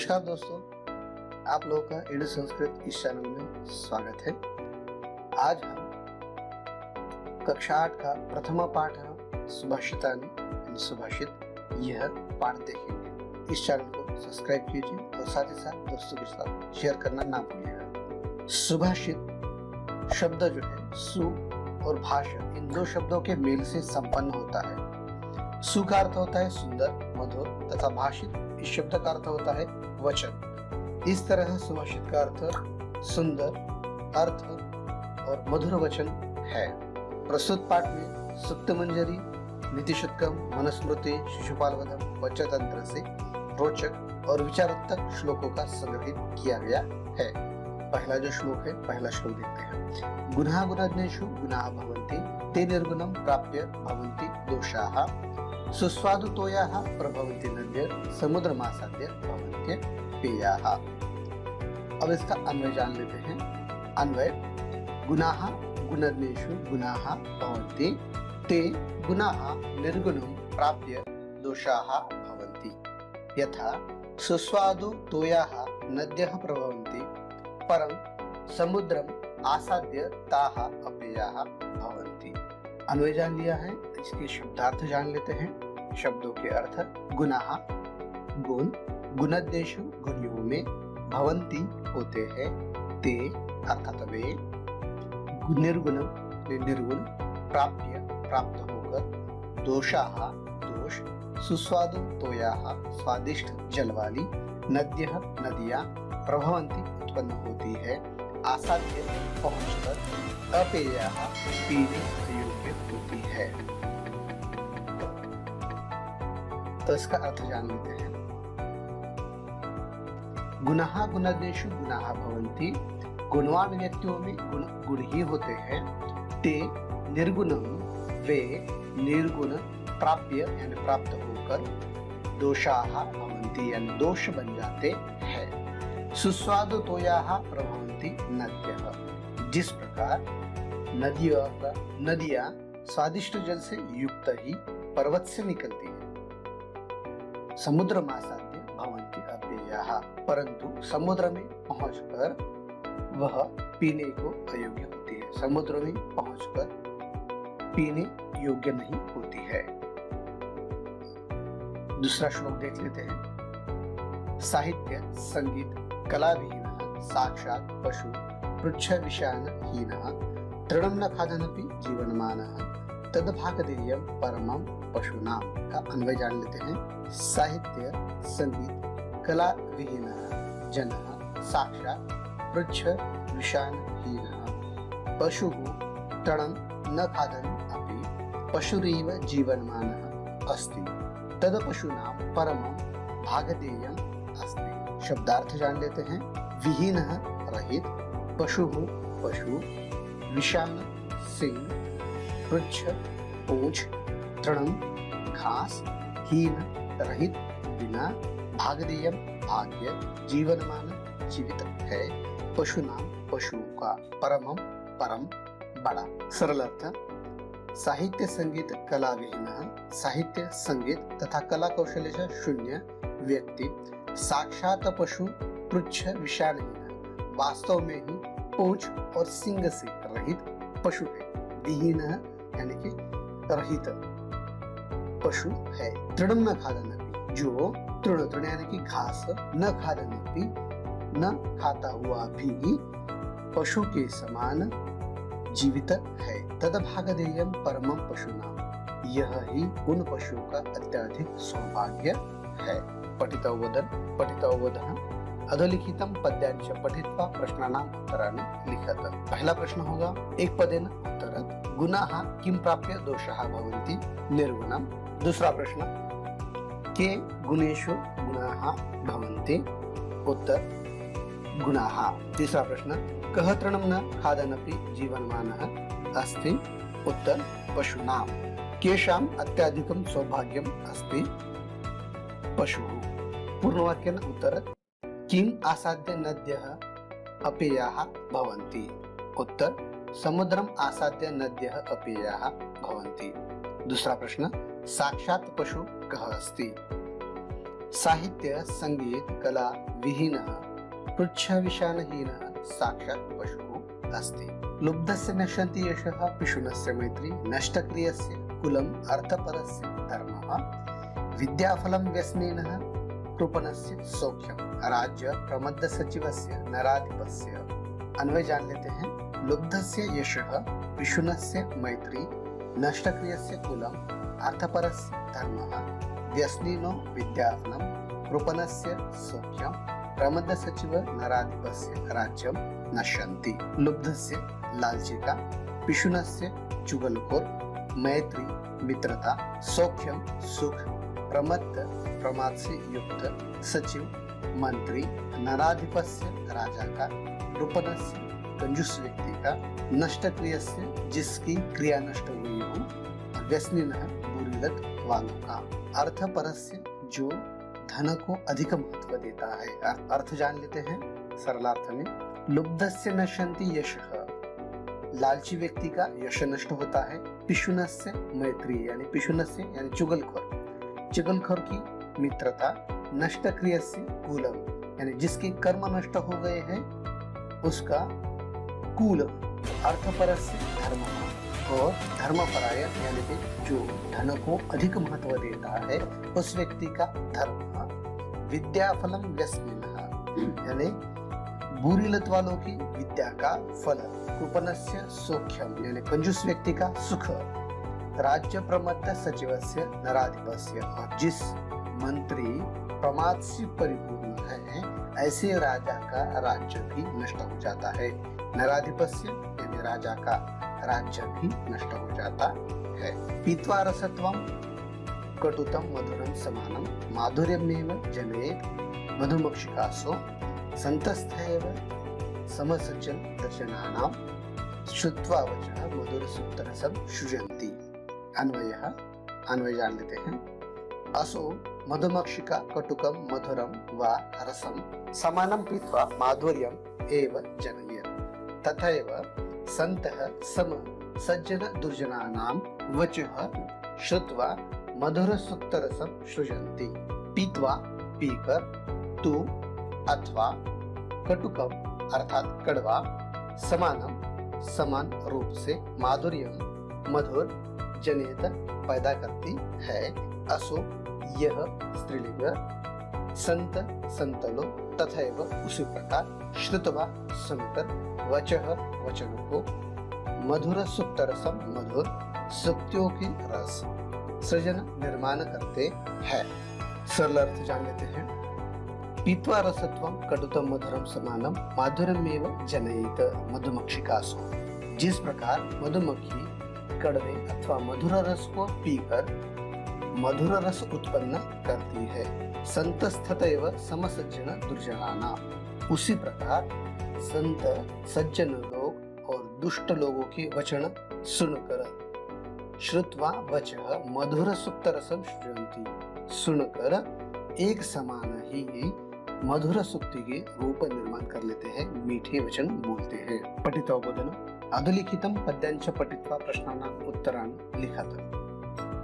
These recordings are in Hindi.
नमस्कार दोस्तों, आप लोगों का एडु संस्कृत इस चैनल में स्वागत है। आज हम कक्षा 8 का प्रथम पाठ सुभाषितानि सुभाषित यह पाठ देखेंगे। इस चैनल को सब्सक्राइब कीजिए और साथ ही साथ दोस्तों के साथ शेयर करना ना भूलिएगा। सुभाषित शब्द जो है सु और भाषा इन दो शब्दों के मेल से संपन्न होता है। सु का अर्थ होता है सुंदर, मधुर तथा भाषित इस शब्द का अर्थ होता है वचन। इस तरह सुभाषित का अर्थ सुंदर, अर्थ और मधुर वचन है। प्रस्तुत पाठ में सुप्तमंजरी, नीतिशतकम, मनुस्मृति, शिशुपालवधम, पंचतंत्र से रोचक और विचारोत्तक श्लोकों का संग्रहित किया गया है। पहला जो श्लोक है, पहला श्लोक देखते हैं। गुणः गुणज्ञेषु गुणाः भवन्ति, ते निर्गुणं प्राप्य भवन्ति दोषाः। सुस्वादु तोयाः प्रभवन्ति नद्यः, समुद्रमासाद्य भवन्ति पेयाः। अब इसका अन्वय जान लेते हैं। अन्वय गुणाः गुणज्ञेषु गुणाः भवन्ति, ते गुणाः निर्गुणं प्राप्य दोषाः भवन्ति। यथा सुस्वादु तोयाः नद्यः प्रभवन्ति, परं समुद्रम आसाद्य ताः अपेयाः भवन्ति। अन्वय जान लिया है, इसके शब्दार्थ जान लेते हैं। शब्दों के अर्थ गुणाः गुण, गुणज्ञेषु गुणियों में, भवन्ति होते हैं, ते अर्थात वे, निर्गुणम निर्गुण, प्राप्य प्राप्त होकर, दोषाः दोष, सुस्वादु तोयाः स्वादिष्ट जल वाली, नद्यः नदियां, प्रभवन्ति उत्पन्न होती है, आसाद्य पहुंचकर, अपेयाः पीने योग्य होती है। तो इसका अर्थ जान लेते हैं। गुणः गुणज्ञेषु गुणाः भवन्ति, गुणवान व्यक्तियों में गुण ही होते हैं। ते निर्गुणं, वे निर्गुण, प्राप्य यानी प्राप्त होकर, दोषाः भवन्ति यानी दोष बन जाते हैं। सुस्वादु तोयाः प्रभवन्ति नद्यः, जिस प्रकार नदियां स्वादिष्ट जल से युक्त ही पर्वत से निकलती है। समुद्र मासाद्य भवन्ति अपेयाः, परंतु समुद्र में पहुंचकर वह पीने को अयोग्य होती है। समुद्र में पहुंचकर पीने योग्य नहीं होती है। दूसरा श्लोक देख लेते हैं। साहित्य संगीत कला विहीनः, साक्षात् पशु पृच्छ विषान हीनः, तृणं न खादनपि जीवनमानः, तद्भागधेयं परमं पशूनां। का अन्वय जान लेते हैं। साहित्य संगीत कला विहीनः जनः, साक्षात् पृच्छ विषान हीनः, पशुः तृणं न खादन् अपि पशुरिव जीवनमानः अस्ति, तद्पशूनां परमं भागधेयम् अस्ति। शब्दार्थ जान लेते हैं। विहीनः रहित, पशुः पशु, विषान सिंह, पृच्छ पूंछ, तृणम घास, हीन रहित बिना, भागधेयम भाग्य, जीवनमान जीवित है, पशुनाम पशु का, परमम परम बड़ा। सरल अर्थ। साहित्य संगीत कला विहीनः, साहित्य संगीत तथा कला कौशल्य से शून्य व्यक्ति साक्षात पशु पृच्छ विषाणहीन, वास्तव में ही पूंछ और सिंग से रहित पशु है। विहीन यानी कि रहित पशु है। तृणम न खादनपि, जो तृण यानी कि घास, न खादनपि न खाता हुआ भी पशु के समान जीवित है। तद्भागधेयं परमं पशूनां, यह ही उन पशुओं का अत्यधिक सौभाग्य है। पठितोवदः अधोलिखितं पद्यानि च पठित्वा प्रश्नानाम् उत्तराणि लिखत। पहला प्रश्न होगा एक पदेन उत्तरत्। गुणाः किं प्राप्य दोषाः भवन्ति? निर्गुणम्। दूसरा प्रश्न के गुणेषु गुणाः भवन्ति? उत्तर गुणाः। तीसरा प्रश्न कः तृणं न खादनपि जीवनमानः अस्ति? उत्तर पशूनां। केषाम् अत्यधिकं सौभाग्यम् अस्ति? पशुः। पूर्णवाक्येन उत्तरत्। किम् आसाद्य नद्यः अपेयाः भवन्ति? उत्तर समुद्रम आसाद्य नद्यः अपेयाः भवन्ति। दूसरा प्रश्न साक्षात् पशु कः अस्ति? साहित्य संगीत कला विहीनः पृच्छविषाणहीनः साक्षात् पशुः अस्ति। लुब्धस्य नश्यन्ति यशः पिशुनस्य मैत्री नष्टक्रियस्य कुलम् अर्थपरस्य धर्मः विद्याफलं व्यसनिनः कृपणस्य सौख्यम राज्य प्रमद्ध सचिवस्य नराधिपस्य। अन्वय जान लेते हैं। लुब्धस्य यशः पिशुनस्य मैत्री नष्टक्रियस्य कुलम् अर्थपरस्य धर्मः व्यसनिनो विद्याफलं कृपणस्य सौख्यम प्रमद्ध सचिव नराधिपस्य राज्यं नश्यन्ति। लुब्धस्य लालची का, पिशुनस्य चुगलखोर, मैत्री मित्रता, सौख्यम सुख, प्रमत्त प्रमाद से युक्त, सचिव मंत्री, नराधिपस्य राजा का, कृपणस्य कंजूस व्यक्ति का, नष्टक्रियस्य जिसकी क्रिया नष्ट हुई हो, व्यसनिनः बुरी लत वालों का, अर्थपरस्य जो धन को अधिक महत्व देता है। अर्थ जान लेते हैं सरलार्थ में। लुब्धस्य नश्यन्ति यशः, लालची व्यक्ति का यश नष्ट होता है। पिशुनस्य मैत्री यानी पिशुनस्य यानी चुगलखोर, चुगलखोर की मित्रता, नष्टक्रियस्य कुलम यानी जिसके कर्म नष्ट हो गए हैं उसका कुल, अर्थपरस्य धर्म और धर्मपराय यानी कि जो धन को अधिक महत्व देता है उस व्यक्ति का धर्म। विद्याफलम व्यसनिनः यानी बुरी लत वालों की विद्या का फल, कृपणस्य सौख्यम यानी कंजूस व्यक्ति का सुख, राज्य प्रमत्त सचिवस्य नराधिपस्य और जिस मंत्री प्रमाद से परिपूर्ण है ऐसे राजा का राज्य भी नष्ट हो जाता है। नराधिपस्य यानी राजा का राज्य भी नष्ट हो जाता है। पीत्वा रसत्वं कटुतम मधुरम समानम माधुर्यमेव जनयेत् मधुमक्षिकासो संतस्थैव समसज्जन दर्शनानां श्रुत्वा वचः मधुरसुक्तरसं सृजन्ति। अन्वय जान लेते हैं। असो मधुमक्षिका कटुकम मधुरम वा रसम समानं पीत्वा माधुर्यम् एव जनयेत् तथैव सन्तः सम सज्जन दुर्जनानां वचः श्रुत्वा मधुरसुक्तरसं सृजन्ति। पीत्वा पीकर, तु अथवा, कटुकम अर्थात कड़वा, समानम समान रूप से, माधुर्यम मधुर, जनेत पैदा करती है। असो यह स्त्रीलिंग, संत संतलो, तथैव उसी प्रकार, श्रुतवा सुनकर, वचः वचनों को, मधुर सुक्तरसम मधुर सुक्तियों की रस, सृजन निर्माण करते हैं। सरल अर्थ जान लेते हैं। पीत्वा रसत्वं कटुतम मधुरम समानम माधुर्यमेव जनयेत् मधुमक्षिकासु। जिस प्रकार मधुमक्खी कड़वे अथवा मधुर रस को पीकर मधुर रस उत्पन्न करती है, संतस्तथैव समसज्जन दुर्जनानां, उसी प्रकार संत सज्जन लोग और दुष्ट लोगों की वचन सुनकर, श्रुत्वा वचः मधुर सुक्तरसं सृजन्ति, सुनकर एक समान ही मधुर सुक्ति के रूप निर्माण कर लेते हैं, मीठे वचन बोलते हैं। पठितोबोधनम् अधुलिखितं पद्यांच पठित्वा प्रश्नानाम् उत्तराणि लिखत।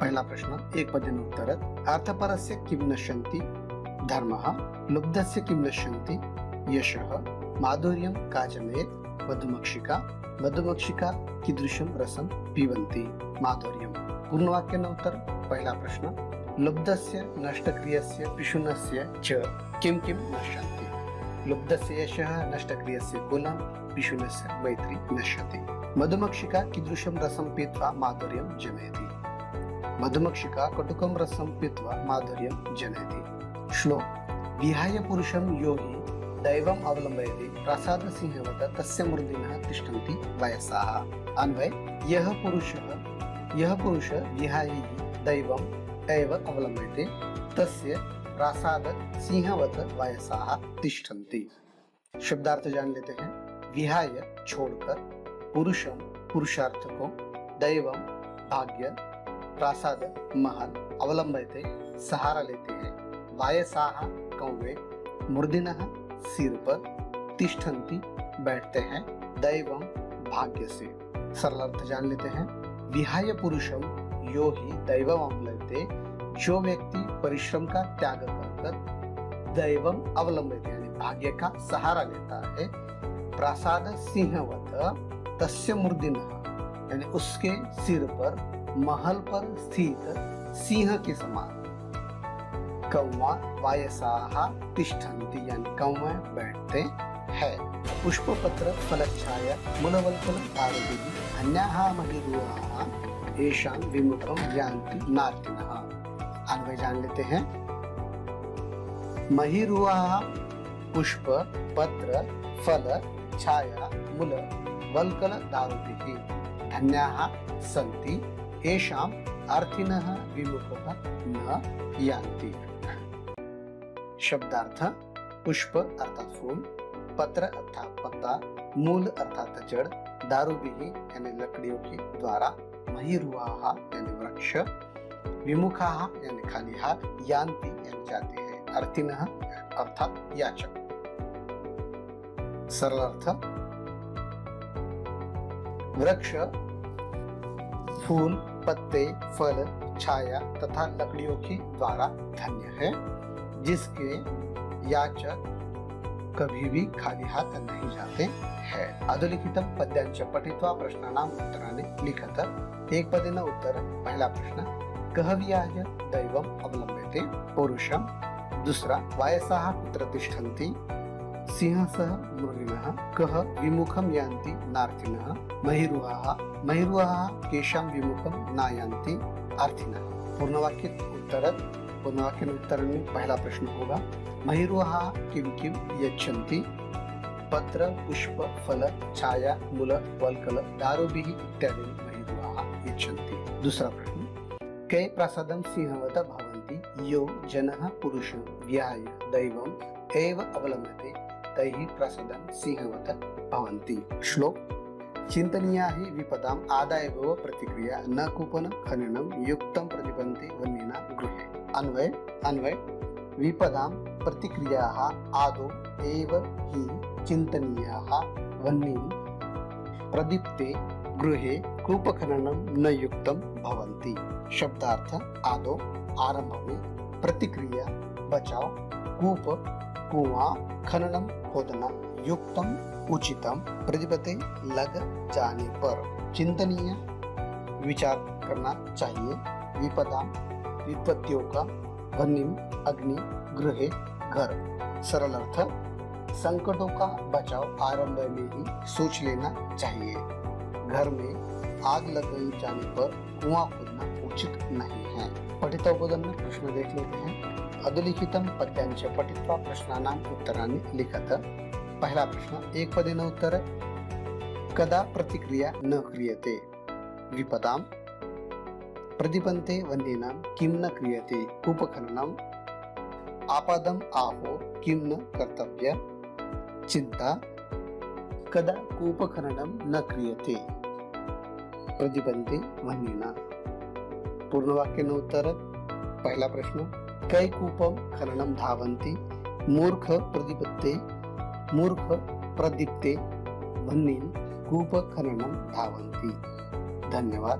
पहला प्रश्न, एक पद्येन उत्तरत्। अर्थपरस्य किं नश्यन्ति धर्मः, लुब्धस्य किं नश्यन्ति यशः, माधुर्यं का जनयेत् मधुमक्षिका, मधुमक्षिका कीदृशं रसं पिबन्ति माधुर्यं। पूर्णवाक्येन उत्तर। पहला प्रश्न, लुब्धस्य नष्टक्रियस्य पिशुनस्य च किं किं नश्यन्ति। लुब्धस्य यशः नष्टक्रियस्य कुलं, पिशुनस्य मैत्री नश्यति। मधुमक्षिका कीदृशं रसं पीत्वा माधुर्यं जनयति। मधुमक्षिका कटुकं रसं पीत्वा माधुर्यं जनयति। श्लोक। विहाय पुरुषं यो हि दैवम् अवलम्बयते प्रासादसिंहवत् तस्य मूर्धन्यः तिष्ठन्ति वयसाः। अन्वय। यह पुरुष विहाय हि दैवम् एव अवलम्बयते तस्य प्रासाद सिंहवत् वयसाः तिष्ठन्ति। शब्दार्थ जान लेते हैं। विहाय छोड़कर, पुरुषम पुरुषार्थ को, दैवम भाग्य, प्रासाद महल, अवलंबयते सहारा लेते हैं, वायसाः कौवे, मूर्धन्यः सिर पर, तिष्ठन्ति बैठते हैं, दैवम भाग्य से। सरल अर्थ जान लेते हैं। विहाय पुरुषम यो हि दैवम अवलंबयते, जो व्यक्ति परिश्रम का त्याग कर होकर दैवम अवलंबित यानी भाग्य का सहारा लेता है। प्रासाद सिंहवत तस्य मूर्धन्यः यानी उसके सिर पर महल पर स्थित सिंह के समान। कौवा वायसाः तिष्ठन्ति यानी कौवे बैठते हैं। पुष्पपत्र फलच्छाया मूलवल्कल दारुभिः अन्याः महिरुहाः येषां विमुखं यान्ति नार्तिनः। अन्वय जान लेते हैं। महिरुहाः पुष्प पत्र फल छाया मूल वल्कल दारुभिः धन्याः सन्ति येषां अर्थिनः विमुखः न यान्ति। शब्दार्थ पुष्प अर्थात फूल, पत्र अर्थात पत्ता, मूल अर्थात जड़, दारुभिः यानी लकड़ियों के द्वारा, महिरुहाः यानी वृक्ष, विमुखाः यानी खाली हाथ, यान्ति यानी जाते हैं, अर्थिनः अर्थात याचक। सरल अर्थ वृक्ष फूल, पत्ते, फल, छाया तथा लकड़ियों के द्वारा धन्य है, जिसके याचक कभी भी खाली हाथ नहीं जाते हैं। अधोलिखितं पद्यांच पठित्वा प्रश्नानाम् उत्तराणि लिखत। एक पदेन उत्तर। पहला प्रश्न कः विहाय दैवम् अवलम्ब्यते पौरुषम। दूसरा वायसाः कुत्र तिष्ठन्ति सिंहसः मृगिणः। कः विमुखं यान्ति नार्थिनः महिरुहाः केषां विमुखं न यान्ति अर्थिनः। पूर्णवाक्य उत्तर में पहला प्रश्न होगा महिरुहाः किं किं यच्छन्ति। पत्र पुष्प फल छाया मूल वल्कल दारुभिः इत्यादि महिरुहाः यच्छन्ति। दूसरा प्रश्न कै प्रासादं सिंहवत भवन्ति यो जनः पुरुषं विहाय दैवम् एव अवलम्बते तैः प्रासादं सिंहवत भवन्ति। श्लोक चिंतनीया हि विपदाम् आदाय भव प्रतिक्रिया न कूपन खननं युक्तं प्रतिपन्ति वह्निना गृहे। अन्वय विपदां प्रतिक्रियाः आदौ एव हि चिंतनीयाः वह्निं प्रदीप्ते गृहे कूपखननं न युक्तं भवन्ति। शब्दार्थ आदौ आरंभ में, प्रतिक्रिया बचाव, कूप कुआं, खननम खोदना, युक्तम उचितम, प्रतिपत्ति लग जाने पर, चिंतनीय विचार करना चाहिए, विपदा विपत्तियों का, वह्निम अग्नि, गृहे घर। सरल अर्थ संकटों का बचाव आरंभ में ही सोच लेना चाहिए। घर में आग लग जाने पर कुआं खोदना उचित नहीं है। पठितोपदन में प्रश्न देख लेते हैं। अधोलिखितं पद्यांच पठित्वा प्रश्नानाम् उत्तराणि लिखत। पहला प्रश्न एक पदेन उत्तर कदा प्रतिक्रिया न क्रियते विपदां प्रतिपन्ते वह्निनां किं न क्रियते कूपखननम् आपदम् आहो किं न कर्तव्य चिंता कदा कूपखननं न क्रियते प्रतिपन्ते वह्निना। पूर्णवाक्येन उत्तर पहला प्रश्न कै कूपं खननं धावन्ति मूर्ख प्रदीप्ते वह्निं कूपखननं धावन्ति। धन्यवाद।